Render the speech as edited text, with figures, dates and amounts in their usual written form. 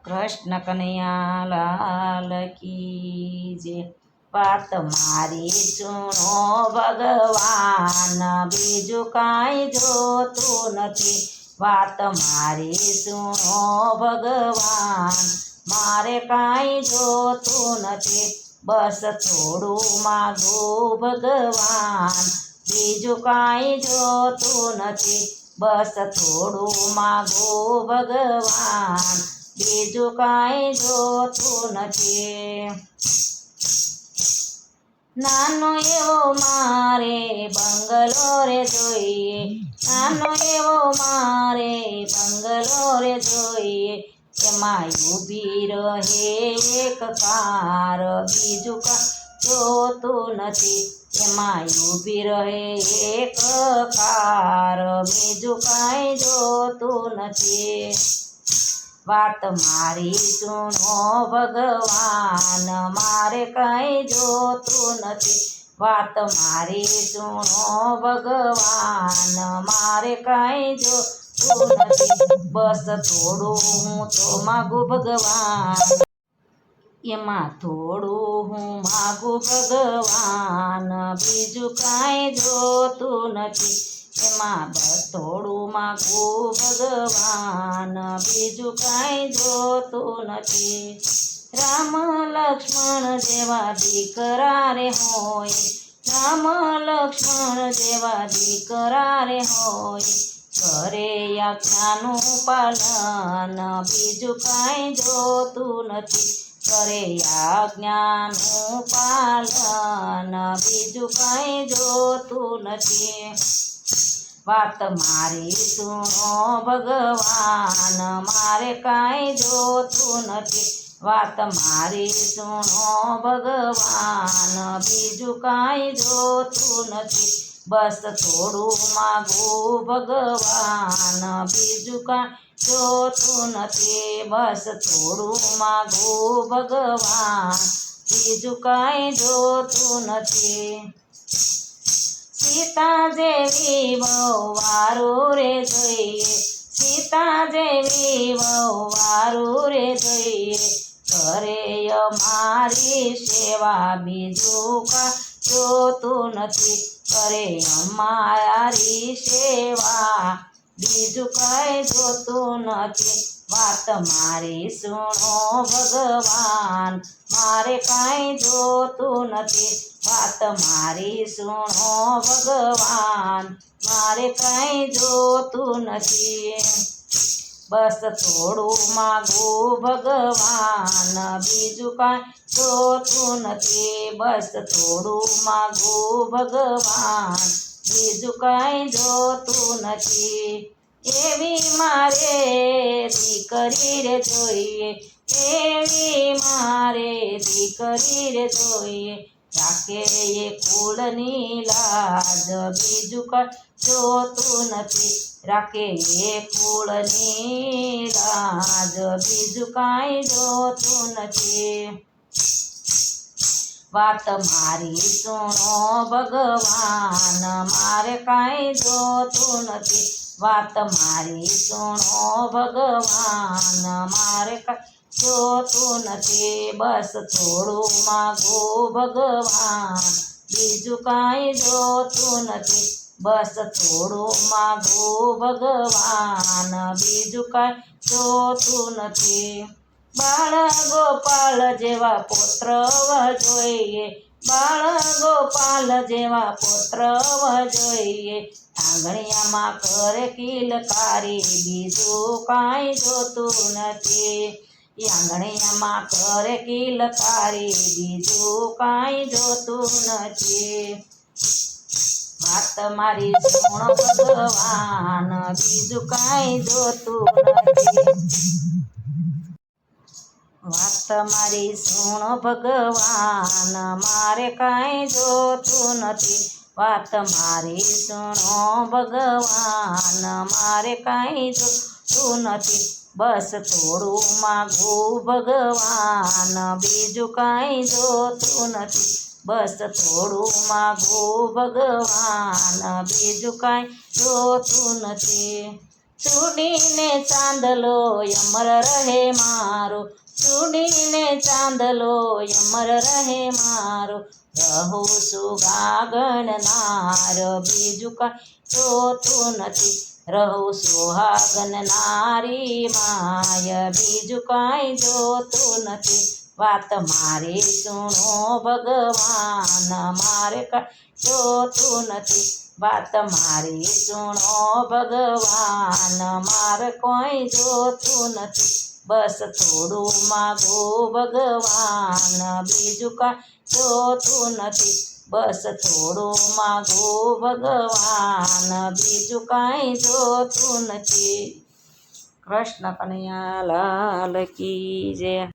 કૃષ્ણ કનૈયા લાલ કી જય। વાત મારી સુણો ભગવાન, બીજું કાંઈ જોતું નથી। વાત મારી સુણો ભગવાન, મારે કાંઈ જોતું નથી। બસ થોડું માગું ભગવાન, બીજું કાંઈ જોતું નથી। બસ થોડું માગું ભગવાન, બીજું કાંઈ જોતું નથી। નાનો એવો મારે બંગલો રે જોઈએ, નાનો એવો મારે બંગલો રે જોઈએ। એમાં ઊભી રહે એક કાર, બીજું કાંઈ જોતું નથી। એમાં ઊભી રહે એક કાર, બીજું કાંઈ જોતું નથી। વાત મારી સુણો ભગવાન, મારે કાંઈ જોતું નથી। વાત મારી સુણો ભગવાન, મારે કાંઈ જોતું નથી। બસ થોડું હું તો માગું ભગવાન, એમાં થોડું હું માગું ભગવાન, બીજું કાંઈ જોતું નથી। એમાં બસ થોડું માગું ભગવાન, બીજું કાંઈ જોતું નથી। રામ લક્ષ્મણ જેવા દીકરા રે હોય, રામ લક્ષ્મણ જેવા દીકરા રે હોય। કરે આજ્ઞાનું પાલન, બીજું કાંઈ જોતું નથી। કરે આજ્ઞાનું પાલન, બીજું કાંઈ જોતું નથી। વાત મારી સુણો ભગવાન, મારે કાંઈ જોતું નથી। વાત મારી સુણો ભગવાન, બીજું કાંઈ જોતું નથી। બસ થોડું માગું ભગવાન, બીજું કાંઈ જોતું નથી। બસ થોડું માગું ભગવાન, બીજું કાંઈ જોતું નથી। સીતા જેવી વહુ વારું રે જોઈએ, સીતા જેવી વહુ વારું રે જોઈએ। કરે અમારી સેવા, બીજું કાંઈ જોતું નથી। કરે અમારી સેવા, બીજું કાંઈ જોતું નથી। વાત મારી સુણો ભગવાન, મારે કાંઈ જોતું નથી। વાત મારી સુણો ભગવાન, મારે કાંઈ જોતું નથી। બસ થોડું માગું ભગવાન, બીજું કાંઈ જોતું નથી। બસ થોડું માગું ભગવાન, બીજું કાંઈ જોતું નથી। એવી મારે દીકરી રે જોઈએ, એવી મારે દીકરી રે જોઈએ। રાખે એ કુળની લાજ, બીજું કાંઈ જોતું નથી। રાખે એ કુળની લાજ, બીજું કાંઈ જોતું નથી। વાત મારી સુણો ભગવાન, મારે કાંઈ જોતું નથી। વાત મારી સુણો ભગવાન, મારે કાંઈ જોતું નથી। બસ થોડું માગું ભગવાન, બીજું કાંઈ જોતું નથી। બસ થોડું માગું ભગવાન, બીજું કાંઈ જોતું નથી। બાળ ગોપાલ જેવા પુત્ર જોઈએ, બાળ ગોપાલ જેવા પુત્ર જોઈએ। આંગણિયામાં કરે કિલકારી, બીજું કાંઈ જોતું નથી। આંગણિયામાં કરે કિલકારી, બીજું કાંઈ જોતું નથી। વાત મારી સુણો ભગવાન, બીજું કાંઈ જોતું નથી। વાત મારી સુણો ભગવાન, મારે કાંઈ જોતું નથી। વાત મારી સુણો ભગવાન, મારે કાંઈ જોતું નથી। બસ થોડું માગું ભગવાન, બીજું કાંઈ જોતું નથી। બસ થોડું માગું ભગવાન, બીજું કાંઈ જોતું નથી। ચૂડીને ચાંદલો અમર રહે મારો, ચૂડીને ચાંદલો અમર રહે મારો, રહું સુહાગણનાર બીજું કાંઈ જોતું નથી, રહું સુહાગન નારી માય બીજું કાંઈ જોતું નથી. વાત મારી સુણો ભગવાન મારે કાંઈ જોતું નથી, વાત મારી સુણો ભગવાન મારે કોઈ જોતું નથી. બસ થોડું માગું ભગવાન બીજું કાંઈ જોતું નથી, બસ થોડું માગું ભગવાન બીજું કાંઈ જોતું નથી. કૃષ્ણ કનૈયા લાલ કી જય.